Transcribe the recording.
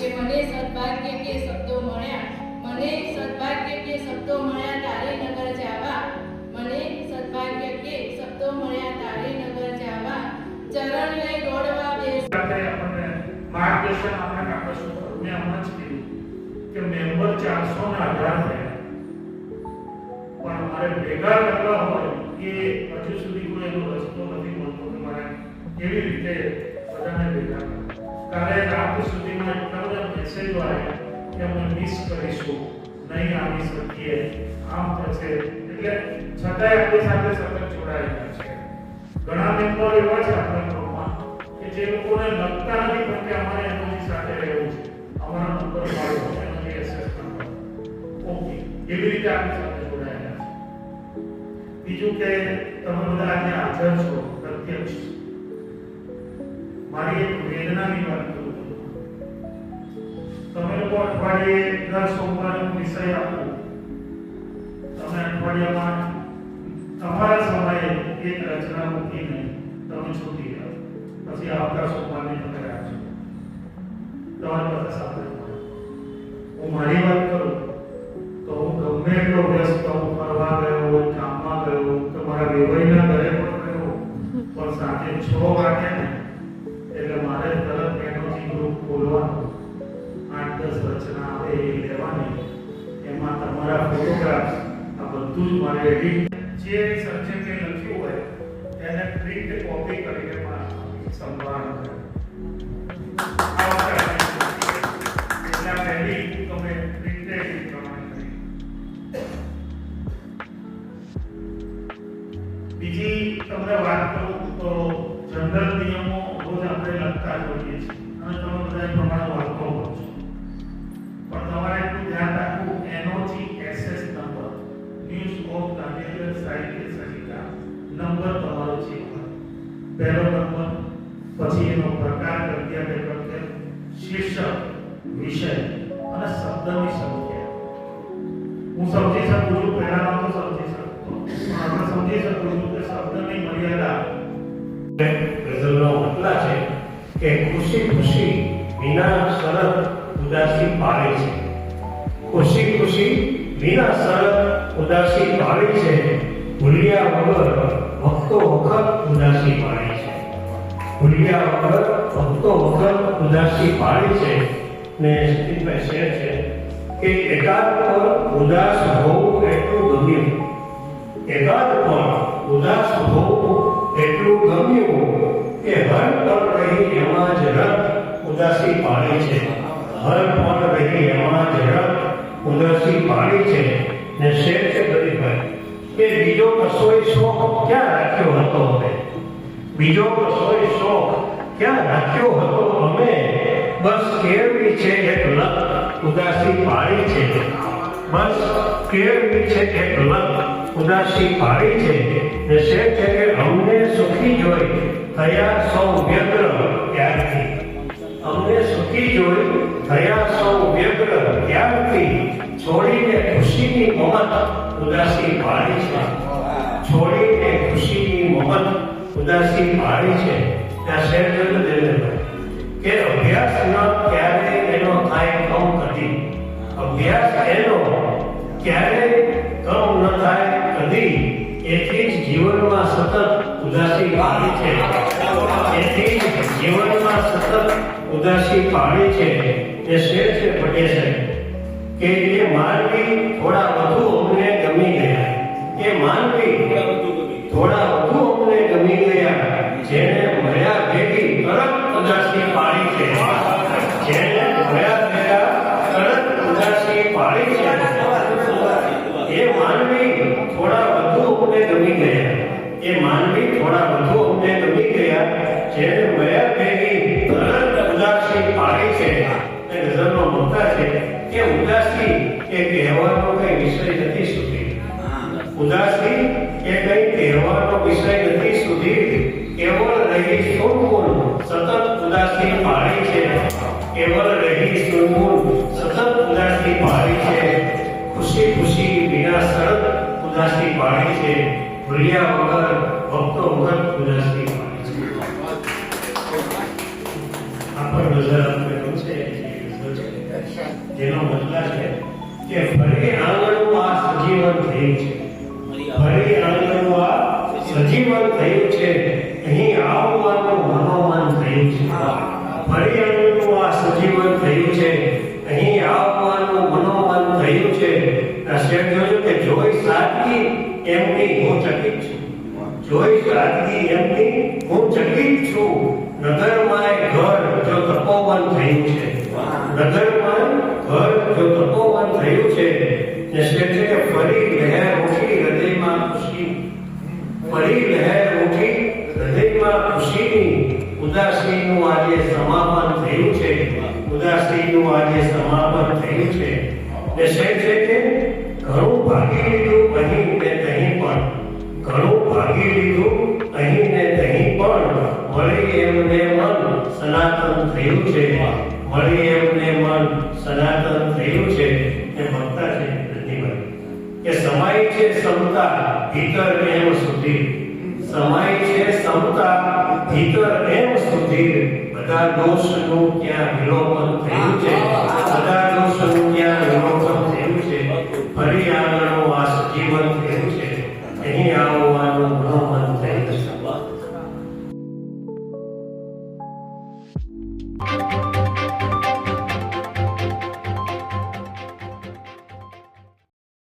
કે મને સદભાગ્ય કે શબ્દો મળ્યા, મને સદભાગ્ય કે શબ્દો મળ્યા તારે નગર જાવા, મને સદભાગ્ય કે શબ્દો મળ્યા તારે નગર જાવા, ચરણ લઈ દોડવા બેસ. આપણને માર્ગદર્શન આપણા કાકા શું મેં હમણાં જ કીધું કે મેમ્બર 418 થયા, પણ મારે ભેગા કરવા હોય કે હજુ સુધી કોઈ એનો રસ્તો નથી મળતો કે મારે કેવી રીતે બધાને ભેગા કરવા. કાલે રાત સુધીમાં એટલા બધા મેસેજો આવ્યા કે અમે મિસ કરીશું, નહીં આવી શકીએ, આમ થશે, એટલે છતાંય આપણી સાથે સતત જોડાયેલા છે. ઘણા મેમ્બર એવા છે આપણા ગ્રુપમાં કે જે લોકોને લગતા નથી પણ કે અમારે એમની સાથે રહેવું છે, અમારો નંબર મળ્યો, એમની એસેસ નંબર ઓકે, એવી રીતે આપણી સાથે જોડાયેલા છે. બીજું કે તમે બધા આજે હાજર છો પ્રત્યક્ષ. મારી એક વેદનાની વાત કરું છું. તમે લોકો અઠવાડિયે દર સોમવારે વિષય આપો, તમે અઠવાડિયામાં તમારા સમયે એક રચના મૂકીને તમે છૂટી જાઓ, પછી આવતા સોમવારની તમે રાખજો, તમારી પાસે સાંભળો. હું મારી વાત કરું તો હું ગમે એટલો વ્યસ્ત હું ફરવા ગયો હોય, કામમાં ગયો, તમારા વેવાઈના ઘરે પણ ગયો, પણ સાંજે 6 વાગે ને એટલે મારે તરત એનર્જી ગ્રુપ ખોલવાનું, 8-10 રચના આવે એ લેવાની, એમાં તમારા ફોટોગ્રાફ્સ આ બધું જ મારે એડિટ, જે સબ્જેક્ટે લખ્યું હોય એને પ્રિન્ટ કોપી કરીને સંભાળ કરે. એટલે પહેલી તમે પ્રિન્ટેડ પ્રમાણે કરી. બીજી તમને વાત કરું તો જનરલ નિયમો રોજ આપણે લખતા જોઈએ છીએ અને તમે બધા એ પ્રમાણે વાંચતો હો છો, પણ તમારે એટલું ધ્યાન રાખવું NOG SS number, news of Gandhinagar સાહિત્ય સંહિતા નંબર તમારો છે. પહેલો નંબર, પછી એનો પ્રકાર, ગદ્ય કે પદ્ય, શીર્ષક, વિષય અને શબ્દની સંખ્યા. હું સમજી શકું છું, પહેલામાં તો સમજી શકતો, પણ આપણે સમજી શકું છું કે શબ્દની મર્યાદા ગઝલનો મતલબ છે કે ખુશી ખુશી વિના શરત ઉદાસી પાળે છે, ખુશી ખુશી વિના શરત ઉદાસી પાળે છે, ભૂલ્યા વગર વખતો વખત ઉદાસી પાળે છે, ભૂલ્યા વગર વખતો વખત ઉદાસી પાળે છે. ને સ્થિતિભાઈ શેર છે કે એકાદ પર ઉદાસ હોવું એટલું ગમ્યું, એકાદ પર ઉદાસ હોવું એટલું ગમ્યું કે હર પળ રહી એમાં જ રત ઉદાસી પાળી છે, હર પળ રહી એમાં જ રત ઉદાસી પાળી છે. ને શેર છે ગરીબભાઈ કે બીજો કશોય શોખ ક્યાં રાખ્યો હતો અમે, બીજો કશોય શોખ ક્યાં રાખ્યો હતો અમે, બસ કેળવી છે એક લત ઉદાસી પાળી છે, બસ કેળવી છે એક લત ઉદાસી પાળી છે. ને શેર છે કે અમને સુખી જોઈ થયા સૌ વ્યગ્ર ત્યારથી, અમને સુખી જોઈ થયા સૌ વ્યગ્ર ત્યારથી, છોડીને ખુશીની મોહત ઉદાસી પાળી છે, છોડીને ખુશીની મોહત ઉદાસી પાળી છે. ત્યાં શેર જોયું દેવેન્દ્રભાઈ કે અભ્યાસ ન ક્યારે એનો થાય કમ કદી, અભ્યાસ એનો ક્યારે કમ ન થાય કદી, એથી જ જીવનમાં સતત ઉદાસી પાળી છે, એથી જ જીવનમાં સતત ઉદાસી પાળી છે. એ શેર છે પટેલ કે એ માનવી થોડા વધુ અમને ગમી ગયા, એ માનવી થોડા વધુ અમને ગમી ગયા, જેને મળ્યા ભેગી તરત ઉદાસી પાળી છે, જેને મળ્યા ભેગા તરત ઉદાસી પાળી છે. એ માનવી થોડા વધુ અમને ગમી ગયા, એ માનવી થોડા વધુ અમને ગમી ગયા, જેને મળ્યા ભેગી તરત ઉદાસી પાળી છે. એ ગઝલનો મુદ્દા છે કે ઉદાસી એ કહેવાનો કઈ વિષય નથી સુધી, ઉદાસી એ કઈ કહેવાનો વિષય નથી સુધી, કેવળ રહી સુનમુન સતત ઉદાસી પાળી છે, કેવળ રહી સુનમુન સતત ઉદાસી પાળી છે, ખુશી ખુશી વિના શરત ઉદાસી પાળી છે, ભૂલ્યા વગર વખતો વખત ઉદાસી પાળી છે. આ પણ ગઝલ આપણે છે જેનો મતલબ છે કે ફરી આંગણું આ સજીવન થયું છે. ફરી આંગણું આ સજીવન થયું છે. અહીં આવવાનું મનોમન થયું છે. ફરી આંગણું આ સજીવન થયું છે. અહીં આવવાનું મનોમન થયું છે. આ શેઠ જોયું કે જોઈ સાદગી એમની હું ચકિત છું. જોઈ સાદગી એમની હું ચકિત છું. નગરમાં ઘર જો તપોવન થયું છે. નગરમાં ઘર જો તપોવન થયું છે. ને શેઠ છે કે ફરી લહેર ઉઠી હૃદયમાં ખુશી. ફરી લહેર ઉઠી હૃદયમાં ખુશીની. ઉદાસીનું આજે સમાપન થયું છે. ઉદાસીનું આજે સમાપન થયું છે. ને શેઠ છે કે ઘણું ભાગી લીધું અહીં ને તહીં પણ. ઘણું ભાગી લીધું અહીં ને તહીં પણ. મળી એમને મન સનાતન થયું છે. મળી એમને મન સનાતન થયું છે. એ ભક્તા છે રજનીભાઈ કે સમાય છે સમતા ભીતર એમ સુધી. સમાય છે સમતા ભીતર એમ સુધી. બધા દોષનું ક્યાં વિલોપન થયું છે.